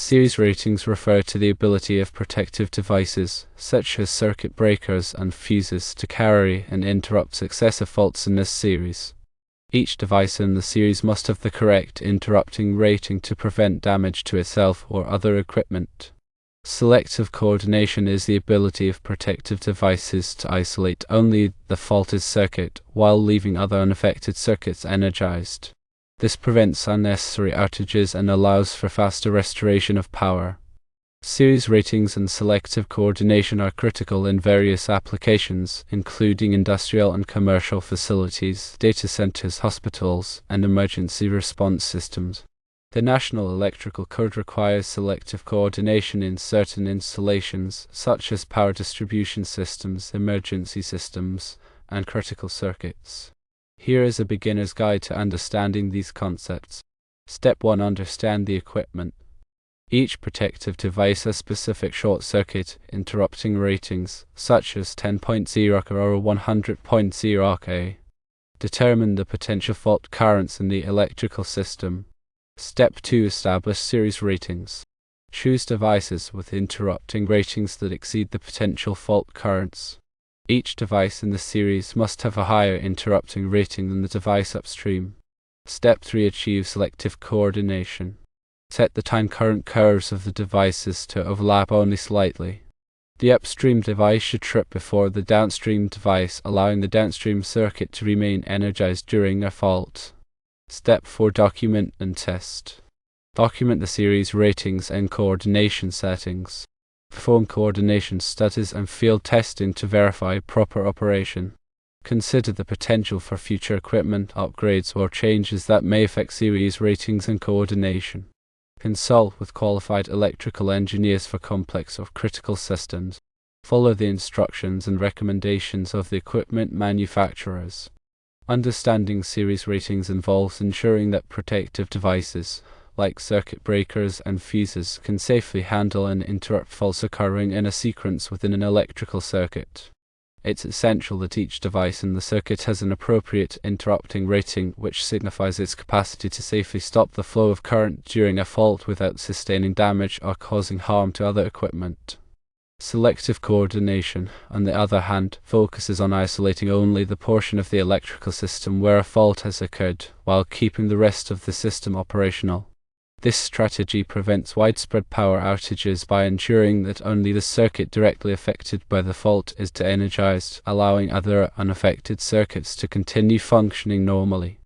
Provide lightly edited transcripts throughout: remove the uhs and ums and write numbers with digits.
Series ratings refer to the ability of protective devices, such as circuit breakers and fuses, to carry and interrupt successive faults in this series. Each device in the series must have the correct interrupting rating to prevent damage to itself or other equipment. Selective coordination is the ability of protective devices to isolate only the faulted circuit while leaving other unaffected circuits energized. This prevents unnecessary outages and allows for faster restoration of power. Series ratings and selective coordination are critical in various applications, including industrial and commercial facilities, data centers, hospitals, and emergency response systems. The National Electrical Code requires selective coordination in certain installations, such as power distribution systems, emergency systems, and critical circuits. Here is a beginner's guide to understanding these concepts. Step 1. Understand the equipment. Each protective device has specific short-circuit interrupting ratings, such as 10.0 or 100.0. Determine the potential fault currents in the electrical system. Step 2. Establish series ratings. Choose devices with interrupting ratings that exceed the potential fault currents. Each device in the series must have a higher interrupting rating than the device upstream. Step 3. Achieve selective coordination. Set the time current curves of the devices to overlap only slightly. The upstream device should trip before the downstream device, allowing the downstream circuit to remain energized during a fault. Step 4. Document and test. Document the series ratings and coordination settings. Perform coordination studies and field testing to verify proper operation. Consider the potential for future equipment upgrades or changes that may affect series ratings and coordination. Consult with qualified electrical engineers for complex or critical systems. Follow the instructions and recommendations of the equipment manufacturers. Understanding series ratings involves ensuring that protective devices, like circuit breakers and fuses, can safely handle and interrupt faults occurring in a sequence within an electrical circuit. It's essential that each device in the circuit has an appropriate interrupting rating, which signifies its capacity to safely stop the flow of current during a fault without sustaining damage or causing harm to other equipment. Selective coordination, on the other hand, focuses on isolating only the portion of the electrical system where a fault has occurred, while keeping the rest of the system operational. This strategy prevents widespread power outages by ensuring that only the circuit directly affected by the fault is energized, allowing other unaffected circuits to continue functioning normally.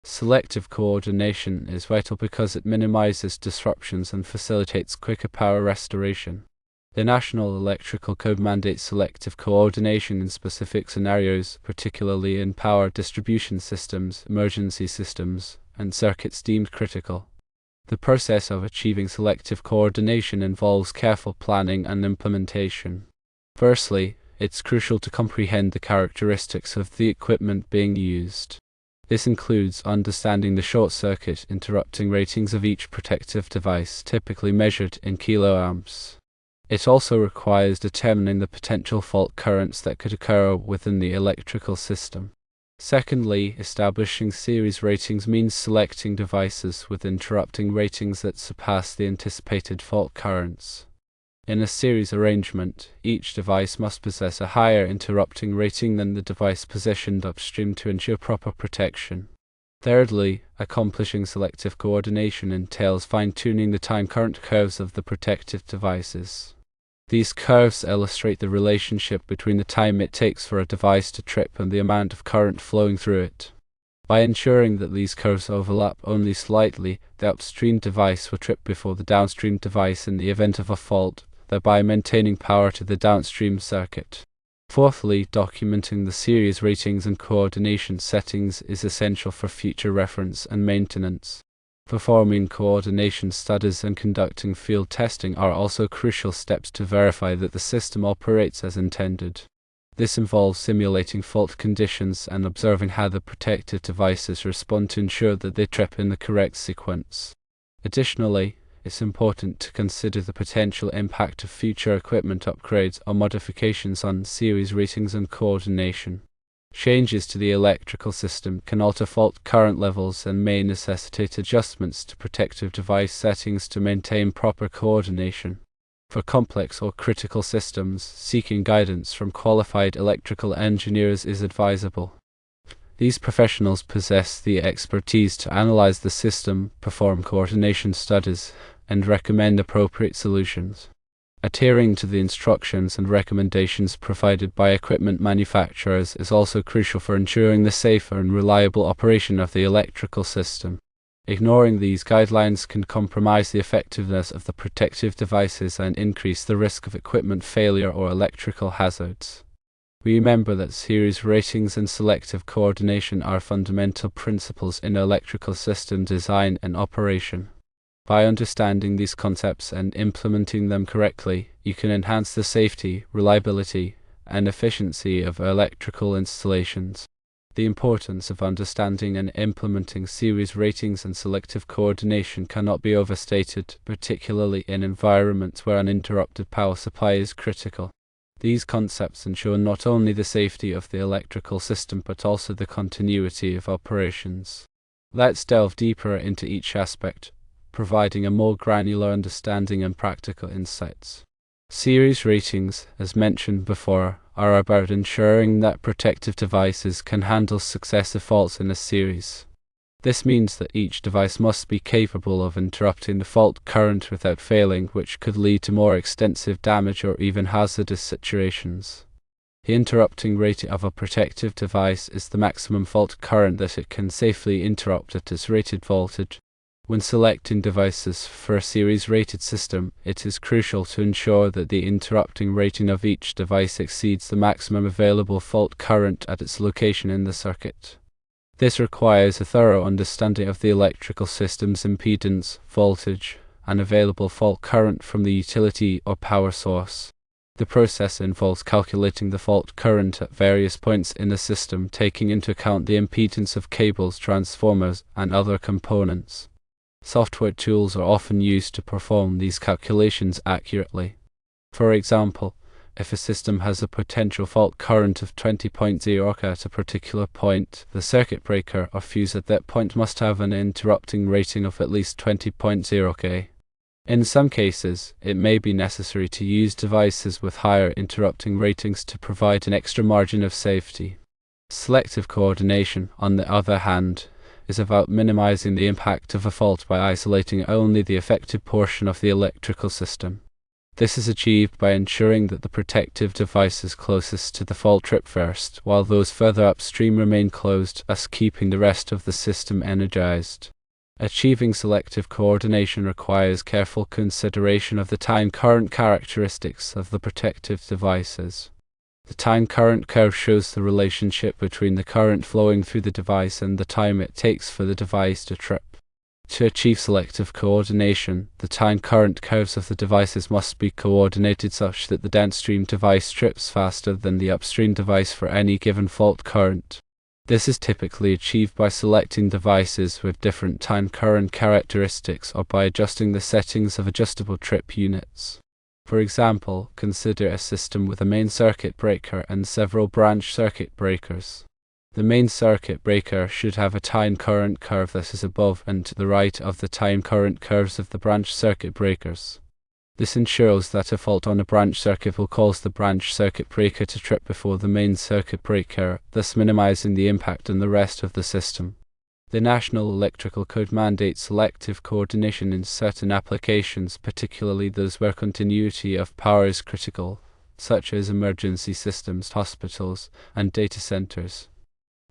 Selective coordination is vital because it minimizes disruptions and facilitates quicker power restoration. The National Electrical Code mandates selective coordination in specific scenarios, particularly in power distribution systems, emergency systems, and circuits deemed critical. The process of achieving selective coordination involves careful planning and implementation. Firstly, it's crucial to comprehend the characteristics of the equipment being used. This includes understanding the short-circuit interrupting ratings of each protective device, typically measured in kiloamps. It also requires determining the potential fault currents that could occur within the electrical system. Secondly, establishing series ratings means selecting devices with interrupting ratings that surpass the anticipated fault currents. In a series arrangement, each device must possess a higher interrupting rating than the device positioned upstream to ensure proper protection. Thirdly, accomplishing selective coordination entails fine-tuning the time current curves of the protective devices. These curves illustrate the relationship between the time it takes for a device to trip and the amount of current flowing through it. By ensuring that these curves overlap only slightly, the upstream device will trip before the downstream device in the event of a fault, thereby maintaining power to the downstream circuit. Fourthly, documenting the series ratings and coordination settings is essential for future reference and maintenance. Performing coordination studies and conducting field testing are also crucial steps to verify that the system operates as intended. This involves simulating fault conditions and observing how the protective devices respond to ensure that they trip in the correct sequence. Additionally, it's important to consider the potential impact of future equipment upgrades or modifications on series ratings and coordination. Changes to the electrical system can alter fault current levels and may necessitate adjustments to protective device settings to maintain proper coordination. For complex or critical systems, seeking guidance from qualified electrical engineers is advisable. These professionals possess the expertise to analyze the system, perform coordination studies, and recommend appropriate solutions. Adhering to the instructions and recommendations provided by equipment manufacturers is also crucial for ensuring the safe and reliable operation of the electrical system. Ignoring these guidelines can compromise the effectiveness of the protective devices and increase the risk of equipment failure or electrical hazards. Remember that series ratings and selective coordination are fundamental principles in electrical system design and operation. By understanding these concepts and implementing them correctly, you can enhance the safety, reliability, and efficiency of electrical installations. The importance of understanding and implementing series ratings and selective coordination cannot be overstated, particularly in environments where an interrupted power supply is critical. These concepts ensure not only the safety of the electrical system but also the continuity of operations. Let's delve deeper into each aspect, providing a more granular understanding and practical insights. Series ratings, as mentioned before, are about ensuring that protective devices can handle successive faults in a series. This means that each device must be capable of interrupting the fault current without failing, which could lead to more extensive damage or even hazardous situations. The interrupting rating of a protective device is the maximum fault current that it can safely interrupt at its rated voltage. When selecting devices for a series-rated system, it is crucial to ensure that the interrupting rating of each device exceeds the maximum available fault current at its location in the circuit. This requires a thorough understanding of the electrical system's impedance, voltage, and available fault current from the utility or power source. The process involves calculating the fault current at various points in the system, taking into account the impedance of cables, transformers, and other components. Software tools are often used to perform these calculations accurately. For example, if a system has a potential fault current of 20.0 K at a particular point, the circuit breaker or fuse at that point must have an interrupting rating of at least 20.0 K. In some cases, it may be necessary to use devices with higher interrupting ratings to provide an extra margin of safety. Selective coordination, on the other hand, is about minimizing the impact of a fault by isolating only the affected portion of the electrical system. This is achieved by ensuring that the protective devices closest to the fault trip first, while those further upstream remain closed, thus keeping the rest of the system energized. Achieving selective coordination requires careful consideration of the time current characteristics of the protective devices. The time current curve shows the relationship between the current flowing through the device and the time it takes for the device to trip. To achieve selective coordination, the time current curves of the devices must be coordinated such that the downstream device trips faster than the upstream device for any given fault current. This is typically achieved by selecting devices with different time current characteristics or by adjusting the settings of adjustable trip units. For example, consider a system with a main circuit breaker and several branch circuit breakers. The main circuit breaker should have a time current curve that is above and to the right of the time current curves of the branch circuit breakers. This ensures that a fault on a branch circuit will cause the branch circuit breaker to trip before the main circuit breaker, thus minimizing the impact on the rest of the system. The National Electrical Code mandates selective coordination in certain applications, particularly those where continuity of power is critical, such as emergency systems, hospitals, and data centers.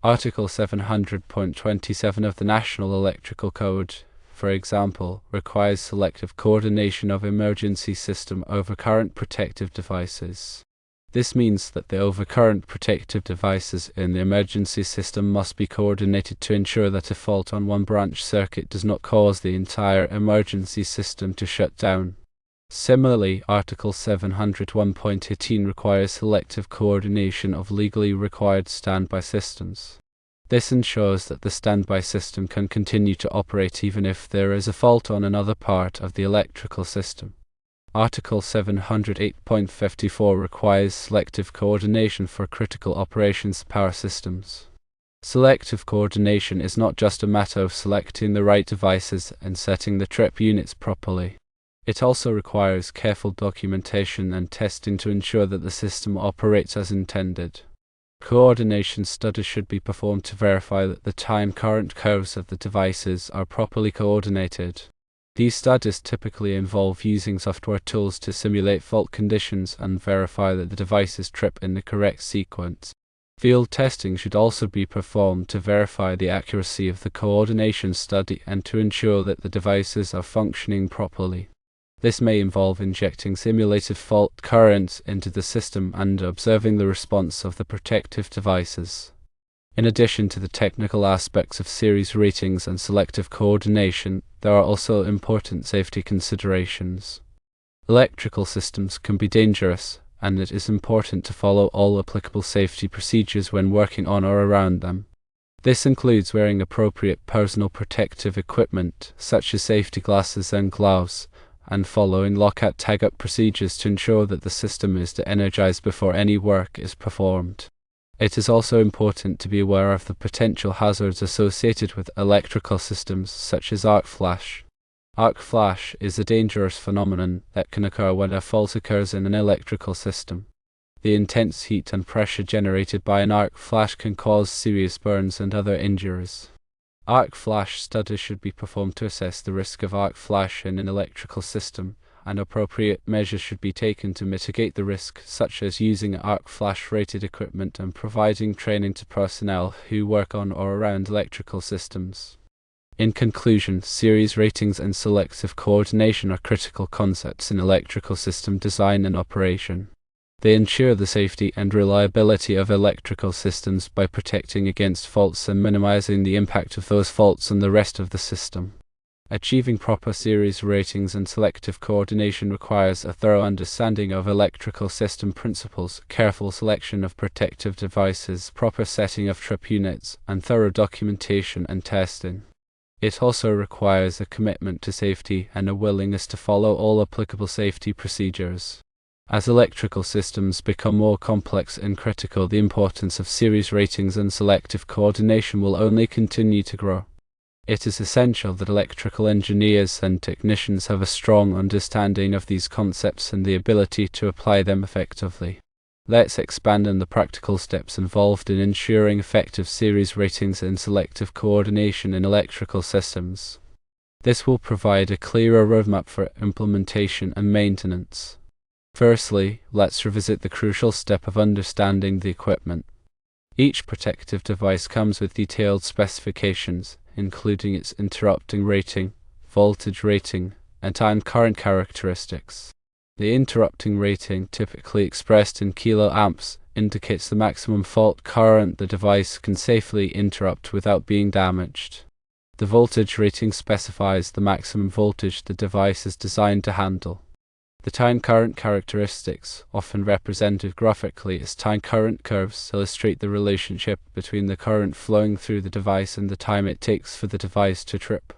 Article 700.27 of the National Electrical Code, for example, requires selective coordination of emergency system overcurrent protective devices. This means that the overcurrent protective devices in the emergency system must be coordinated to ensure that a fault on one branch circuit does not cause the entire emergency system to shut down. Similarly, Article 701.18 requires selective coordination of legally required standby systems. This ensures that the standby system can continue to operate even if there is a fault on another part of the electrical system. Article 708.54 requires selective coordination for critical operations power systems. Selective coordination is not just a matter of selecting the right devices and setting the trip units properly. It also requires careful documentation and testing to ensure that the system operates as intended. Coordination studies should be performed to verify that the time current curves of the devices are properly coordinated. These studies typically involve using software tools to simulate fault conditions and verify that the devices trip in the correct sequence. Field testing should also be performed to verify the accuracy of the coordination study and to ensure that the devices are functioning properly. This may involve injecting simulated fault currents into the system and observing the response of the protective devices. In addition to the technical aspects of series ratings and selective coordination, there are also important safety considerations. Electrical systems can be dangerous, and it is important to follow all applicable safety procedures when working on or around them. This includes wearing appropriate personal protective equipment, such as safety glasses and gloves, and following lockout-tagout procedures to ensure that the system is de-energized before any work is performed. It is also important to be aware of the potential hazards associated with electrical systems, such as arc flash. Arc flash is a dangerous phenomenon that can occur when a fault occurs in an electrical system. The intense heat and pressure generated by an arc flash can cause serious burns and other injuries. Arc flash studies should be performed to assess the risk of arc flash in an electrical system, and appropriate measures should be taken to mitigate the risk, such as using arc flash rated equipment and providing training to personnel who work on or around electrical systems. In conclusion, series ratings and selective coordination are critical concepts in electrical system design and operation. They ensure the safety and reliability of electrical systems by protecting against faults and minimizing the impact of those faults on the rest of the system. Achieving proper series ratings and selective coordination requires a thorough understanding of electrical system principles, careful selection of protective devices, proper setting of trip units, and thorough documentation and testing. It also requires a commitment to safety and a willingness to follow all applicable safety procedures. As electrical systems become more complex and critical, the importance of series ratings and selective coordination will only continue to grow. It is essential that electrical engineers and technicians have a strong understanding of these concepts and the ability to apply them effectively. Let's expand on the practical steps involved in ensuring effective series ratings and selective coordination in electrical systems. This will provide a clearer roadmap for implementation and maintenance. Firstly, let's revisit the crucial step of understanding the equipment. Each protective device comes with detailed specifications, including its interrupting rating, voltage rating, and time current characteristics. The interrupting rating, typically expressed in kiloamps, indicates the maximum fault current the device can safely interrupt without being damaged. The voltage rating specifies the maximum voltage the device is designed to handle. The time current characteristics, often represented graphically as time current curves, illustrate the relationship between the current flowing through the device and the time it takes for the device to trip.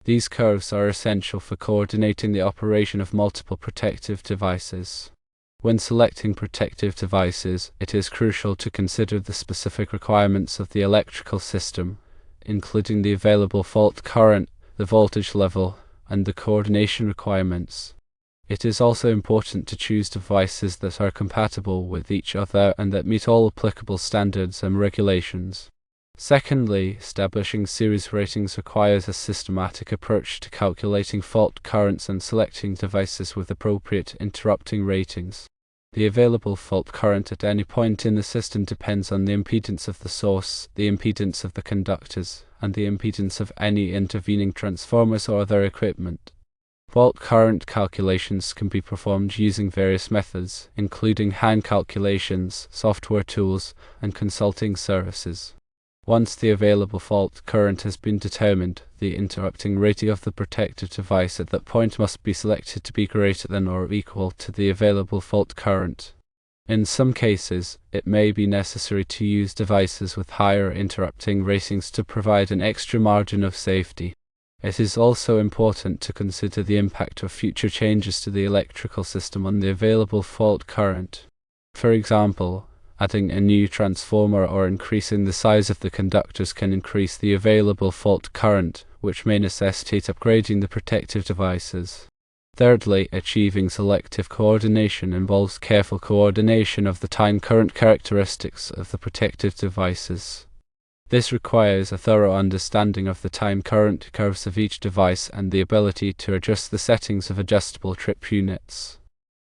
These curves are essential for coordinating the operation of multiple protective devices. When selecting protective devices, it is crucial to consider the specific requirements of the electrical system, including the available fault current, the voltage level, and the coordination requirements. It is also important to choose devices that are compatible with each other and that meet all applicable standards and regulations. Secondly, establishing series ratings requires a systematic approach to calculating fault currents and selecting devices with appropriate interrupting ratings. The available fault current at any point in the system depends on the impedance of the source, the impedance of the conductors, and the impedance of any intervening transformers or other equipment. Fault current calculations can be performed using various methods, including hand calculations, software tools, and consulting services. Once the available fault current has been determined, the interrupting rating of the protective device at that point must be selected to be greater than or equal to the available fault current. In some cases, it may be necessary to use devices with higher interrupting ratings to provide an extra margin of safety. It is also important to consider the impact of future changes to the electrical system on the available fault current. For example, adding a new transformer or increasing the size of the conductors can increase the available fault current, which may necessitate upgrading the protective devices. Thirdly, achieving selective coordination involves careful coordination of the time current characteristics of the protective devices. This requires a thorough understanding of the time current curves of each device and the ability to adjust the settings of adjustable trip units.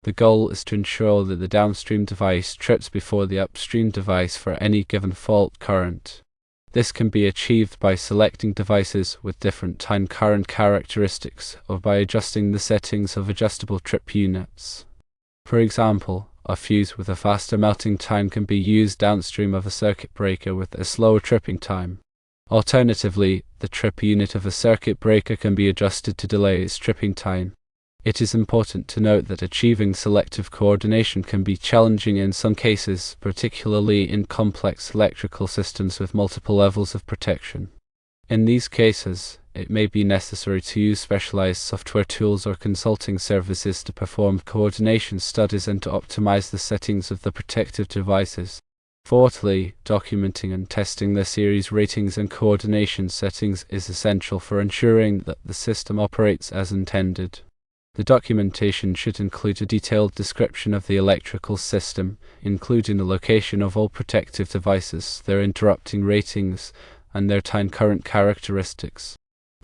The goal is to ensure that the downstream device trips before the upstream device for any given fault current. This can be achieved by selecting devices with different time current characteristics or by adjusting the settings of adjustable trip units. For example, a fuse with a faster melting time can be used downstream of a circuit breaker with a slower tripping time. Alternatively, the trip unit of a circuit breaker can be adjusted to delay its tripping time. It is important to note that achieving selective coordination can be challenging in some cases, particularly in complex electrical systems with multiple levels of protection. In these cases, it may be necessary to use specialized software tools or consulting services to perform coordination studies and to optimize the settings of the protective devices. Fourthly, documenting and testing the series ratings and coordination settings is essential for ensuring that the system operates as intended. The documentation should include a detailed description of the electrical system, including the location of all protective devices, their interrupting ratings, and their time current characteristics.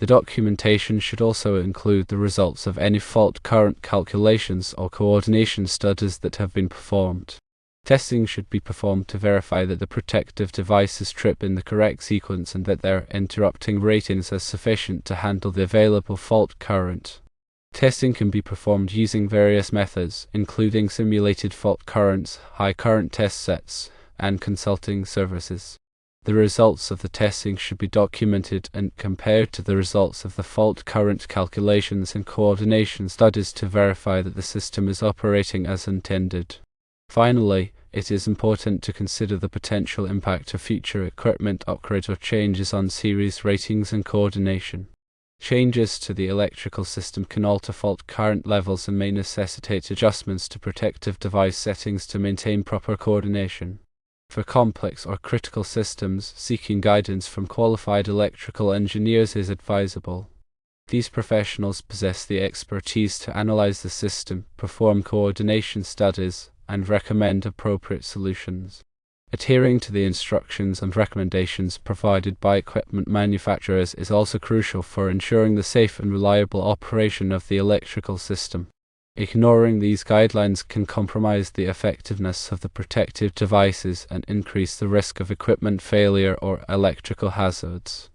The documentation should also include the results of any fault current calculations or coordination studies that have been performed. Testing should be performed to verify that the protective devices trip in the correct sequence and that their interrupting ratings are sufficient to handle the available fault current. Testing can be performed using various methods, including simulated fault currents, high current test sets, and consulting services. The results of the testing should be documented and compared to the results of the fault current calculations and coordination studies to verify that the system is operating as intended. Finally, it is important to consider the potential impact of future equipment upgrades or changes on series ratings and coordination. Changes to the electrical system can alter fault current levels and may necessitate adjustments to protective device settings to maintain proper coordination. For complex or critical systems, seeking guidance from qualified electrical engineers is advisable. These professionals possess the expertise to analyze the system, perform coordination studies, and recommend appropriate solutions. Adhering to the instructions and recommendations provided by equipment manufacturers is also crucial for ensuring the safe and reliable operation of the electrical system. Ignoring these guidelines can compromise the effectiveness of the protective devices and increase the risk of equipment failure or electrical hazards.